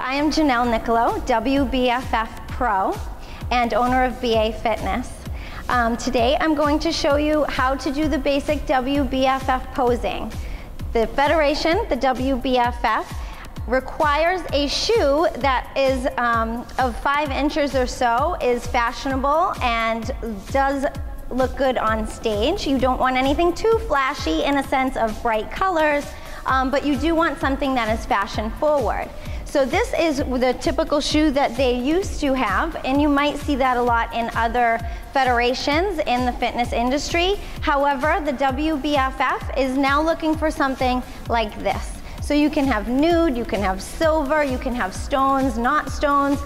I am Janelle Nicolo, WBFF Pro and owner of BA Fitness. Today I'm going to show you how to do the basic WBFF posing. The Federation, the WBFF, requires a shoe that is of 5 inches or so, is fashionable and does look good on stage. You don't want anything too flashy in a sense of bright colors, but you do want something that is fashion forward. So this is the typical shoe that they used to have, and you might see that a lot in other federations in the fitness industry. However, the WBFF is now looking for something like this. So you can have nude, you can have silver, you can have stones, not stones,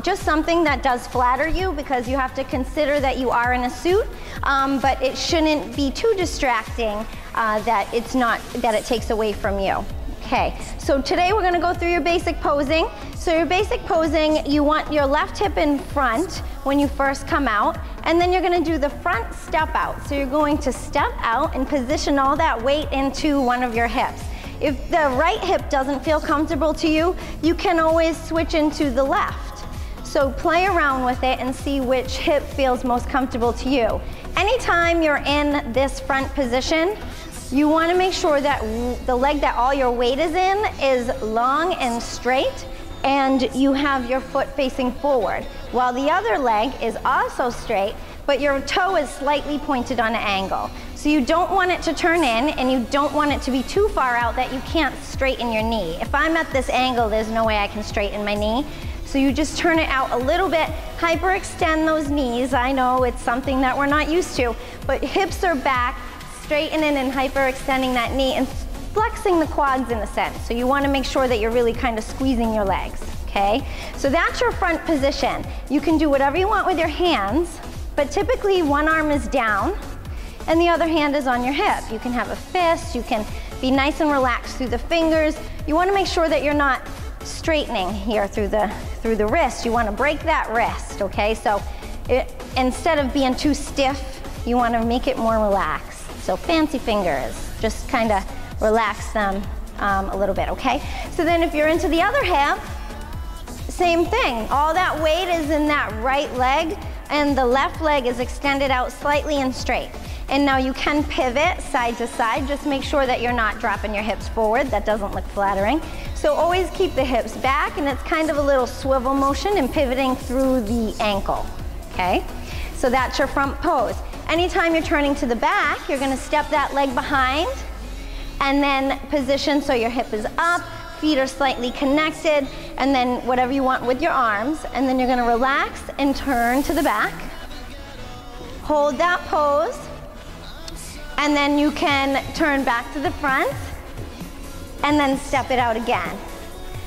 just something that does flatter you, because you have to consider that you are in a suit, but it shouldn't be too distracting that it takes away from you. Okay, so today we're going to go through your basic posing. So your basic posing, you want your left hip in front when you first come out, and then you're going to do the front step out. So you're going to step out and position all that weight into one of your hips. If the right hip doesn't feel comfortable to you, you can always switch into the left. So play around with it and see which hip feels most comfortable to you. Anytime you're in this front position, you want to make sure that the leg that all your weight is in is long and straight, and you have your foot facing forward, while the other leg is also straight, but your toe is slightly pointed on an angle. So you don't want it to turn in, and you don't want it to be too far out that you can't straighten your knee. If I'm at this angle, there's no way I can straighten my knee. So you just turn it out a little bit, hyperextend those knees. I know it's something that we're not used to, but hips are back, straightening and hyperextending that knee and flexing the quads in a sense. So you want to make sure that you're really kind of squeezing your legs, okay? So that's your front position. You can do whatever you want with your hands, but typically one arm is down and the other hand is on your hip. You can have a fist, you can be nice and relaxed through the fingers. You want to make sure that you're not straightening here through the wrist. You want to break that wrist, okay? So instead of being too stiff, you want to make it more relaxed. So fancy fingers, just kind of relax them a little bit, okay? So then if you're into the other hip, same thing. All that weight is in that right leg, and the left leg is extended out slightly and straight. And now you can pivot side to side. Just make sure that you're not dropping your hips forward. That doesn't look flattering. So always keep the hips back, and it's kind of a little swivel motion and pivoting through the ankle, okay? So that's your front pose. Anytime you're turning to the back, you're going to step that leg behind and then position so your hip is up, feet are slightly connected, and then whatever you want with your arms, and then you're going to relax and turn to the back. Hold that pose, and then you can turn back to the front and then step it out again.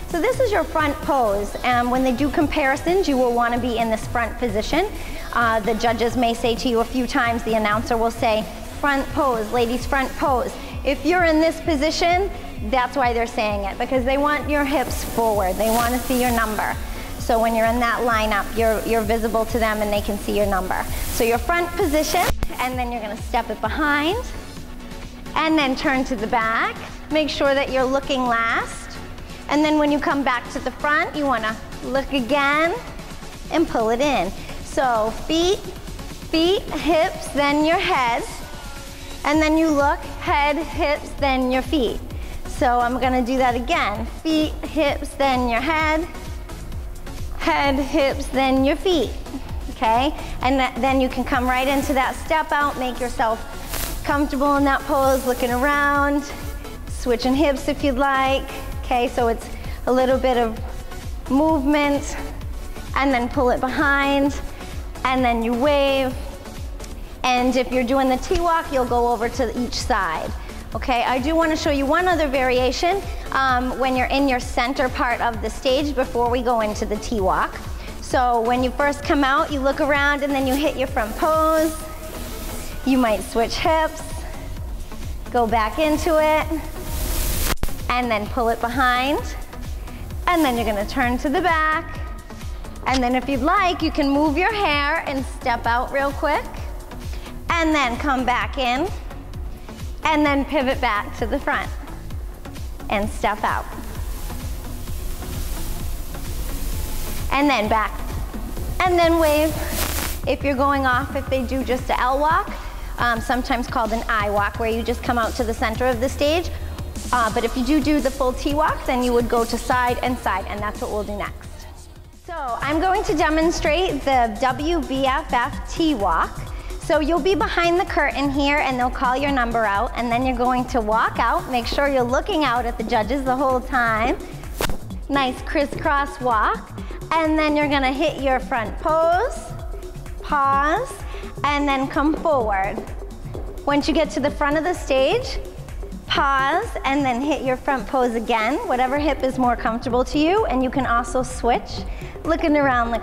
So this is your front pose, and when they do comparisons, you will want to be in this front position. The judges may say to you a few times, the announcer will say, front pose, ladies, front pose. If you're in this position, that's why they're saying it, because they want your hips forward. They want to see your number. So when you're in that lineup, you're visible to them and they can see your number. So your front position, and then you're going to step it behind, and then turn to the back. Make sure that you're looking last. And then when you come back to the front, you want to look again and pull it in. So feet, hips, then your head, and then you look, head, hips, then your feet. So I'm going to do that again. Feet, hips, then your head, hips, then your feet, okay? And then you can come right into that step out, make yourself comfortable in that pose, looking around, switching hips if you'd like, okay? So it's a little bit of movement, and then pull it behind, and then you wave. And if you're doing the T-walk, you'll go over to each side. Okay, I do want to show you one other variation when you're in your center part of the stage before we go into the T-walk. So when you first come out, you look around and then you hit your front pose. You might switch hips, go back into it, and then pull it behind. And then you're going to turn to the back. And then if you'd like, you can move your hair and step out real quick, and then come back in, and then pivot back to the front and step out. and then back, and then wave. If you're going off, if they do just a L walk, sometimes called an I walk, where you just come out to the center of the stage. But if you do the full T walk, then you would go to side, and that's what we'll do next. So I'm going to demonstrate the WBFF T walk. So you'll be behind the curtain here, and they'll call your number out, and then you're going to walk out. Make sure you're looking out at the judges the whole time. Nice crisscross walk. And then you're gonna hit your front pose, pause, and then come forward. Once you get to the front of the stage, pause, and then hit your front pose again, whatever hip is more comfortable to you, and you can also switch, looking around,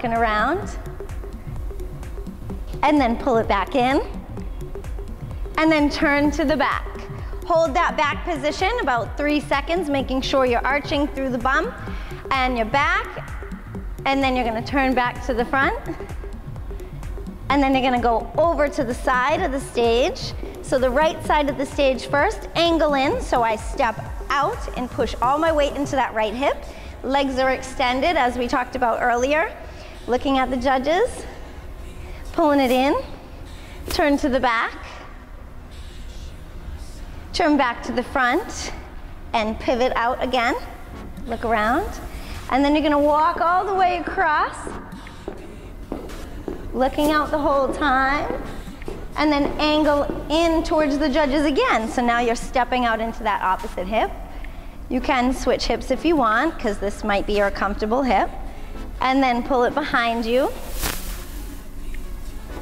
and then pull it back in, and then turn to the back. Hold that back position about 3 seconds, making sure you're arching through the bum, and you're back, and then you're gonna turn back to the front, and then you're gonna go over to the side of the stage. So the right side of the stage first, angle in, so I step out and push all my weight into that right hip. Legs are extended, as we talked about earlier. Looking at the judges, pulling it in, turn to the back, turn back to the front, and pivot out again. Look around. And then you're gonna walk all the way across, looking out the whole time, and then angle in towards the judges again. So now you're stepping out into that opposite hip. You can switch hips if you want, because this might be your comfortable hip. And then pull it behind you.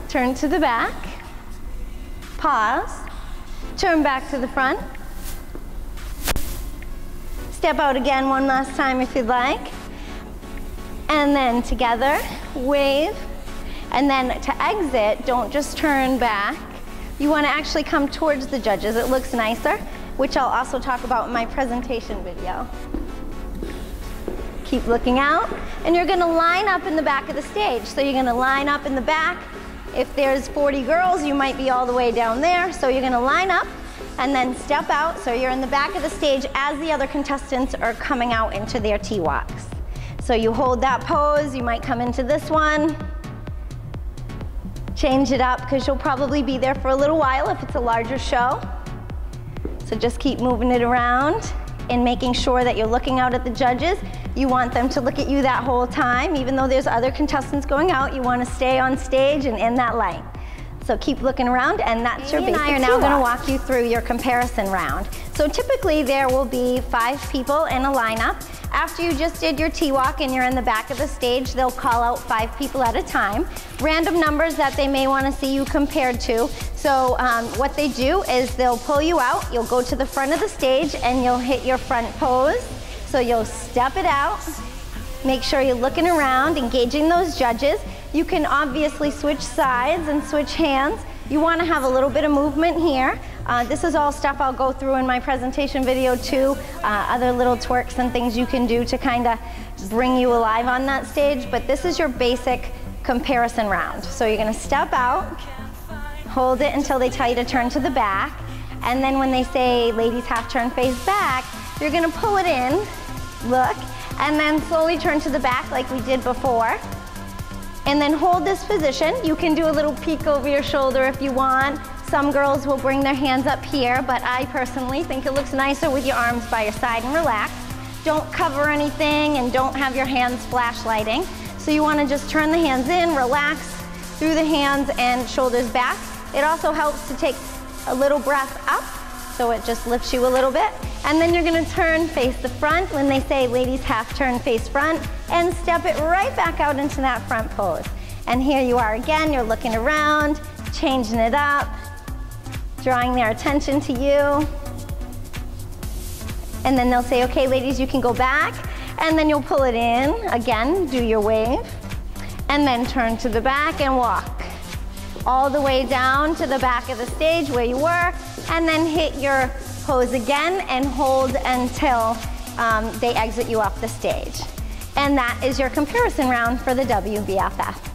Turn to the back, pause, turn back to the front. Step out again one last time if you'd like. And then together, wave. And then to exit, don't just turn back. You want to actually come towards the judges. It looks nicer, which I'll also talk about in my presentation video. Keep looking out. And you're going to line up in the back of the stage. So you're going to line up in the back. If there's 40 girls, you might be all the way down there. So you're going to line up and then step out. So you're in the back of the stage as the other contestants are coming out into their T-walks. So you hold that pose. You might come into this one. Change it up, because you'll probably be there for a little while if it's a larger show. So just keep moving it around and making sure that you're looking out at the judges. You want them to look at you that whole time. Even though there's other contestants going out, you want to stay on stage and in that light. So keep looking around, and that's your basic. And I are now going to walk you through your comparison round. So typically there will be 5 people in a lineup. After you just did your T-walk and you're in the back of the stage, they'll call out 5 people at a time. Random numbers that they may want to see you compared to. So what they do is they'll pull you out, you'll go to the front of the stage, and you'll hit your front pose. So you'll step it out, make sure you're looking around, engaging those judges. You can obviously switch sides and switch hands. You want to have a little bit of movement here. This is all stuff I'll go through in my presentation video too. Other little twerks and things you can do to kind of bring you alive on that stage. But this is your basic comparison round. So you're going to step out, hold it until they tell you to turn to the back. And then when they say ladies half turn face back, you're going to pull it in, look, and then slowly turn to the back like we did before. And then hold this position. You can do a little peek over your shoulder if you want. Some girls will bring their hands up here, but I personally think it looks nicer with your arms by your side and relax. Don't cover anything and don't have your hands flashlighting. So you want to just turn the hands in, relax through the hands and shoulders back. It also helps to take a little breath up, so it just lifts you a little bit. And then you're going to turn face the front when they say ladies half turn face front, and step it right back out into that front pose. And here you are again, you're looking around, changing it up, drawing their attention to you. And then they'll say, okay ladies, you can go back, and then you'll pull it in, again, do your wave, and then turn to the back and walk all the way down to the back of the stage where you were, and then hit your pose again and hold until they exit you off the stage. And that is your comparison round for the WBFF.